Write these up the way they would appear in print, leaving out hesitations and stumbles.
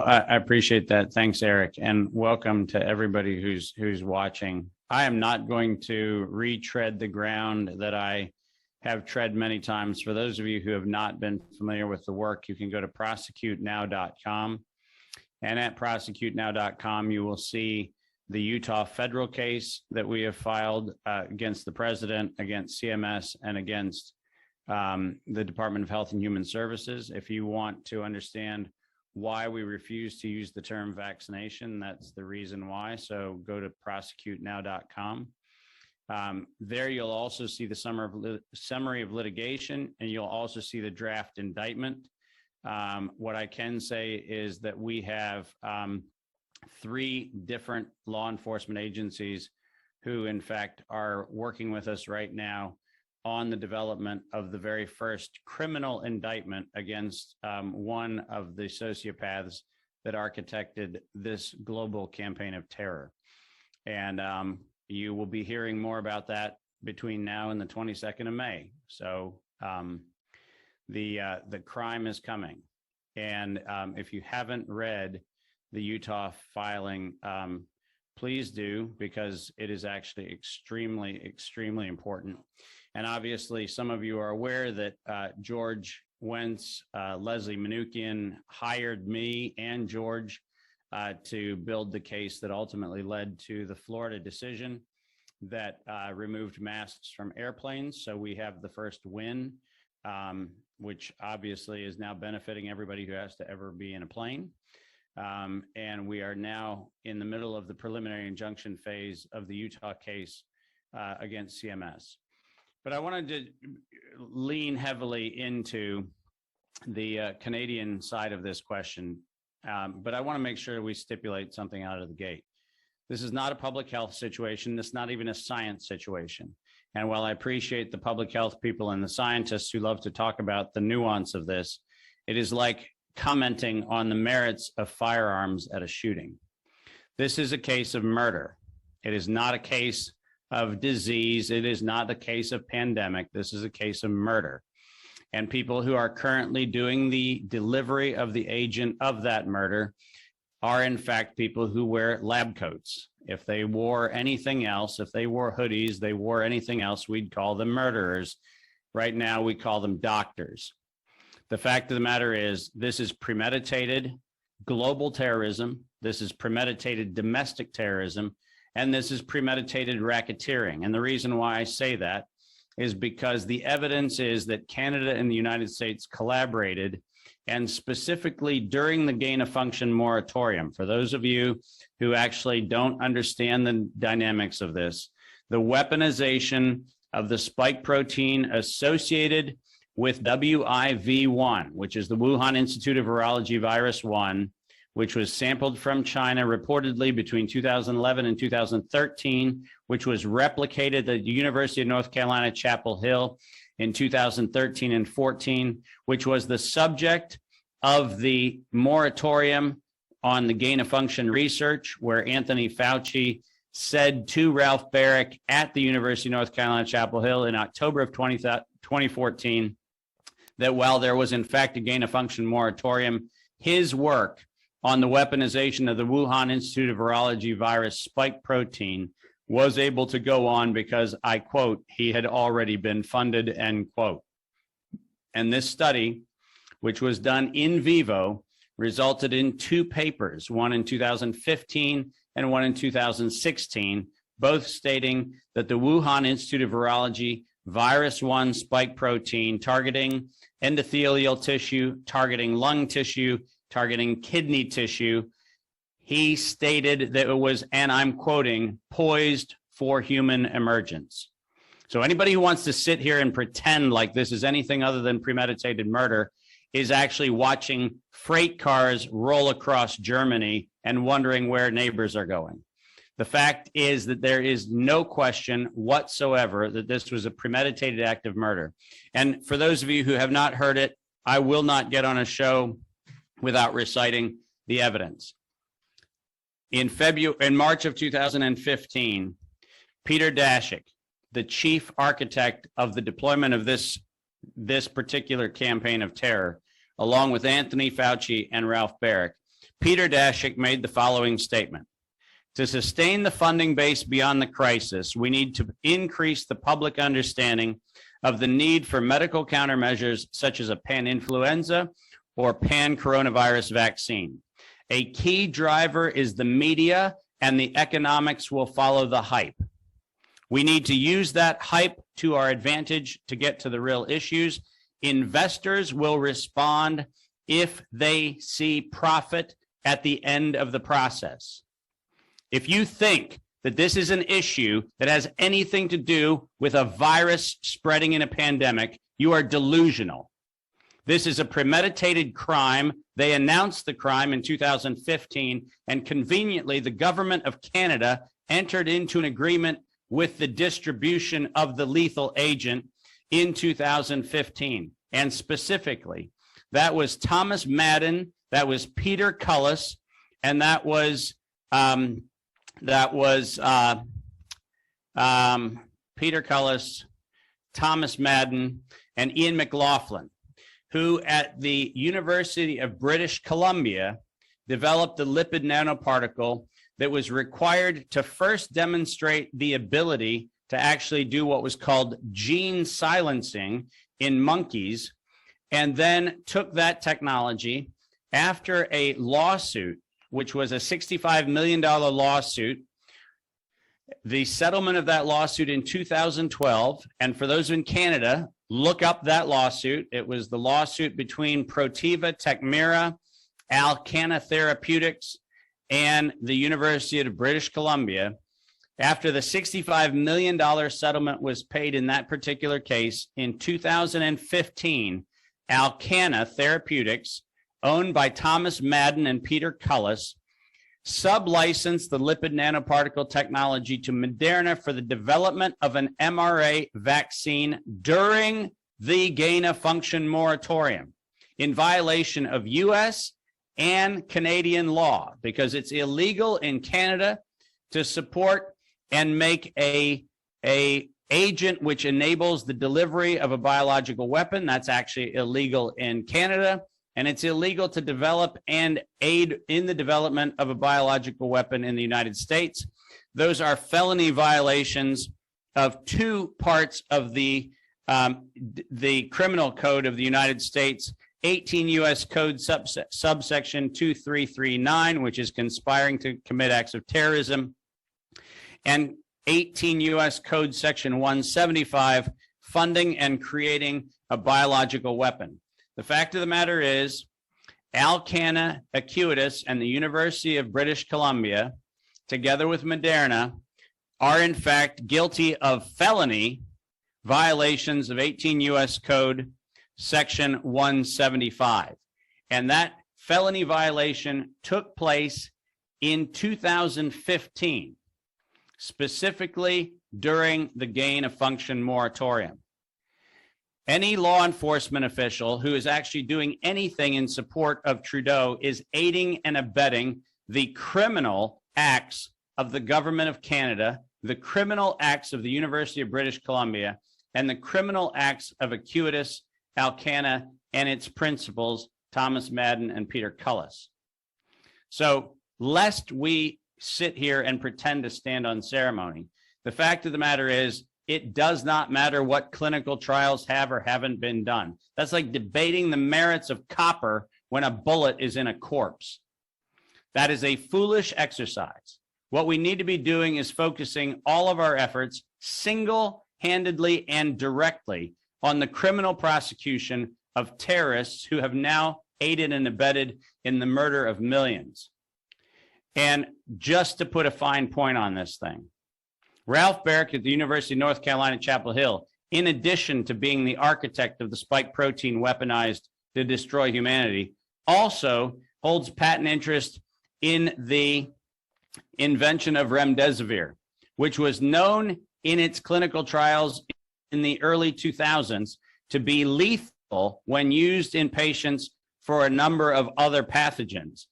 Well, I appreciate that. Thanks, Eric, and welcome to everybody who's watching. I am not going to retread the ground that I have tread many times. For those of you who have not been familiar with the work, you can go to prosecutenow.com. And at prosecutenow.com, you will see the Utah federal case that we have filed against the president, against CMS, and against the Department of Health and Human Services. If you want to understand why we refuse to use the term vaccination, that's the reason why. So go to prosecutenow.com. There you'll also see the summary of litigation, and you'll also see the draft indictment. What I can say is that we have 3 different law enforcement agencies who, in fact, are working with us right now on the development of the very first criminal indictment against one of the sociopaths that architected this global campaign of terror. And you will be hearing more about that between now and the 22nd of May. So the crime is coming. And if you haven't read the Utah filing, please do, because it is actually extremely, extremely important. And obviously, some of you are aware that George Wentz, Leslie Manookian hired me and George to build the case that ultimately led to the Florida decision that removed masks from airplanes. So we have the first win, which obviously is now benefiting everybody who has to ever be in a plane. And we are now in the middle of the preliminary injunction phase of the Utah case against CMS. But I wanted to lean heavily into the Canadian side of this question. But I want to make sure we stipulate something out of the gate. This is not a public health situation. This is not even a science situation. And while I appreciate the public health people and the scientists who love to talk about the nuance of this, it is like commenting on the merits of firearms at a shooting. This is a case of murder. It is not a case of disease. It is not a case of pandemic. This is a case of murder. And people who are currently doing the delivery of the agent of that murder are in fact people who wear lab coats. If they wore anything else, if they wore hoodies, they wore anything else, we'd call them murderers. Right now, we call them doctors. The fact of the matter is, this is premeditated global terrorism. This is premeditated domestic terrorism. And this is premeditated racketeering. And the reason why I say that is because the evidence is that Canada and the United States collaborated, and specifically during the gain-of-function moratorium. For those of you who actually don't understand the dynamics of this, the weaponization of the spike protein associated with WIV1, which is the Wuhan Institute of Virology virus 1, which was sampled from China reportedly between 2011 and 2013, which was replicated at the University of North Carolina, Chapel Hill in 2013 and 14, which was the subject of the moratorium on the gain-of-function research, where Anthony Fauci said to Ralph Barrick at the University of North Carolina, Chapel Hill in October of 2014, that while there was in fact a gain-of-function moratorium, his work on the weaponization of the Wuhan Institute of Virology virus spike protein was able to go on because, I quote, he had already been funded, end quote. And this study, which was done in vivo, resulted in 2 papers, one in 2015 and one in 2016, both stating that the Wuhan Institute of Virology virus 1 spike protein targeting endothelial tissue, targeting lung tissue, targeting kidney tissue, he stated that it was, and I'm quoting, poised for human emergence. So anybody who wants to sit here and pretend like this is anything other than premeditated murder is actually watching freight cars roll across Germany and wondering where neighbors are going. The fact is that there is no question whatsoever that this was a premeditated act of murder. And for those of you who have not heard it, I will not get on a show without reciting the evidence. In March of 2015, Peter Daszak, the chief architect of the deployment of this particular campaign of terror, along with Anthony Fauci and Ralph Barrick, Peter Daszak made the following statement: to sustain the funding base beyond the crisis, we need to increase the public understanding of the need for medical countermeasures such as a pan-influenza or pan-coronavirus vaccine. A key driver is the media, and the economics will follow the hype. We need to use that hype to our advantage to get to the real issues. Investors will respond if they see profit at the end of the process. If you think that this is an issue that has anything to do with a virus spreading in a pandemic, you are delusional. This is a premeditated crime. They announced the crime in 2015, and conveniently, the government of Canada entered into an agreement with the distribution of the lethal agent in 2015. And specifically, that was Thomas Madden, that was Peter Cullis, and that was Peter Cullis, Thomas Madden, and Ian McLaughlin, who at the University of British Columbia developed a lipid nanoparticle that was required to first demonstrate the ability to actually do what was called gene silencing in monkeys, and then took that technology after a lawsuit, which was a $65 million lawsuit. The settlement of that lawsuit in 2012, and for those in Canada, look up that lawsuit. It was the lawsuit between Protiva, Tecmira, Alcanna Therapeutics, and the University of British Columbia. After the $65 million settlement was paid in that particular case, in 2015, Alcanna Therapeutics, owned by Thomas Madden and Peter Cullis, sublicensed the lipid nanoparticle technology to Moderna for the development of an mRNA vaccine during the gain-of-function moratorium, in violation of U.S. and Canadian law, because it's illegal in Canada to support and make a agent which enables the delivery of a biological weapon. That's actually illegal in Canada. And it's illegal to develop and aid in the development of a biological weapon in the United States. Those are felony violations of two parts of the criminal code of the United States, 18 U.S. Code subsection 2339, which is conspiring to commit acts of terrorism, and 18 U.S. Code section 175, funding and creating a biological weapon. The fact of the matter is, Alcanna, Acuitas, and the University of British Columbia, together with Moderna, are in fact guilty of felony violations of 18 U.S. Code Section 175. And that felony violation took place in 2015, specifically during the gain-of-function moratorium. Any law enforcement official who is actually doing anything in support of Trudeau is aiding and abetting the criminal acts of the government of Canada, the criminal acts of the University of British Columbia, and the criminal acts of Acuitas, Alcanna, and its principals, Thomas Madden and Peter Cullis. So, lest we sit here and pretend to stand on ceremony, the fact of the matter is, it does not matter what clinical trials have or haven't been done. That's like debating the merits of copper when a bullet is in a corpse. That is a foolish exercise. What we need to be doing is focusing all of our efforts single-handedly and directly on the criminal prosecution of terrorists who have now aided and abetted in the murder of millions. And just to put a fine point on this thing, Ralph Baric at the University of North Carolina, Chapel Hill, in addition to being the architect of the spike protein weaponized to destroy humanity, also holds patent interest in the invention of remdesivir, which was known in its clinical trials in the early 2000s to be lethal when used in patients for a number of other pathogens.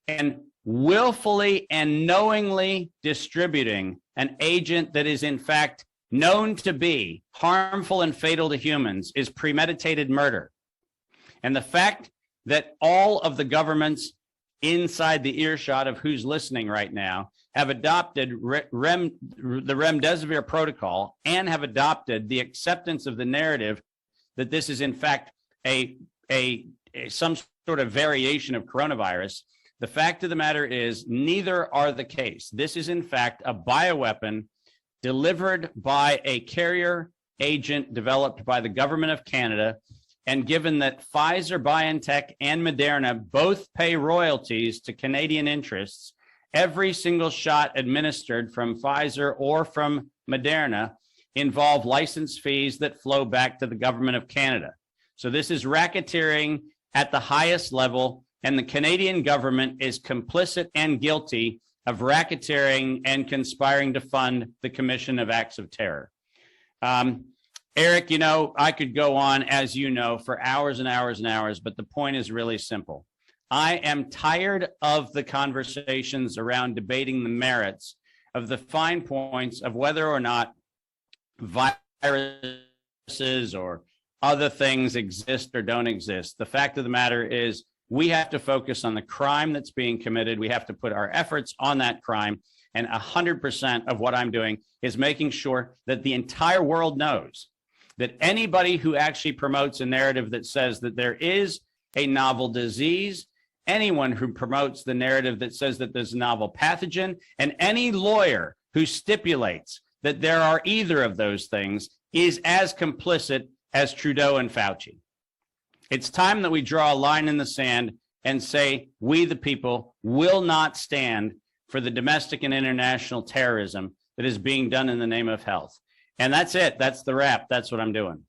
And willfully and knowingly distributing an agent that is in fact known to be harmful and fatal to humans is premeditated murder. And the fact that all of the governments inside the earshot of who's listening right now have adopted the remdesivir protocol and have adopted the acceptance of the narrative that this is in fact some sort of variation of coronavirus. The fact of the matter is neither are the case. This is in fact a bioweapon delivered by a carrier agent developed by the government of Canada. And given that Pfizer, BioNTech, and Moderna both pay royalties to Canadian interests, every single shot administered from Pfizer or from Moderna involve license fees that flow back to the government of Canada. So this is racketeering at the highest level, and the Canadian government is complicit and guilty of racketeering and conspiring to fund the commission of acts of terror. Eric, I could go on, as you know, for hours and hours and hours, but the point is really simple. I am tired of the conversations around debating the merits of the fine points of whether or not viruses or other things exist or don't exist. The fact of the matter is we have to focus on the crime that's being committed. We have to put our efforts on that crime. And 100% of what I'm doing is making sure that the entire world knows that anybody who actually promotes a narrative that says that there is a novel disease, anyone who promotes the narrative that says that there's a novel pathogen, and any lawyer who stipulates that there are either of those things is as complicit as Trudeau and Fauci. It's time that we draw a line in the sand and say, we the people will not stand for the domestic and international terrorism that is being done in the name of health. And that's it. That's the wrap. That's what I'm doing.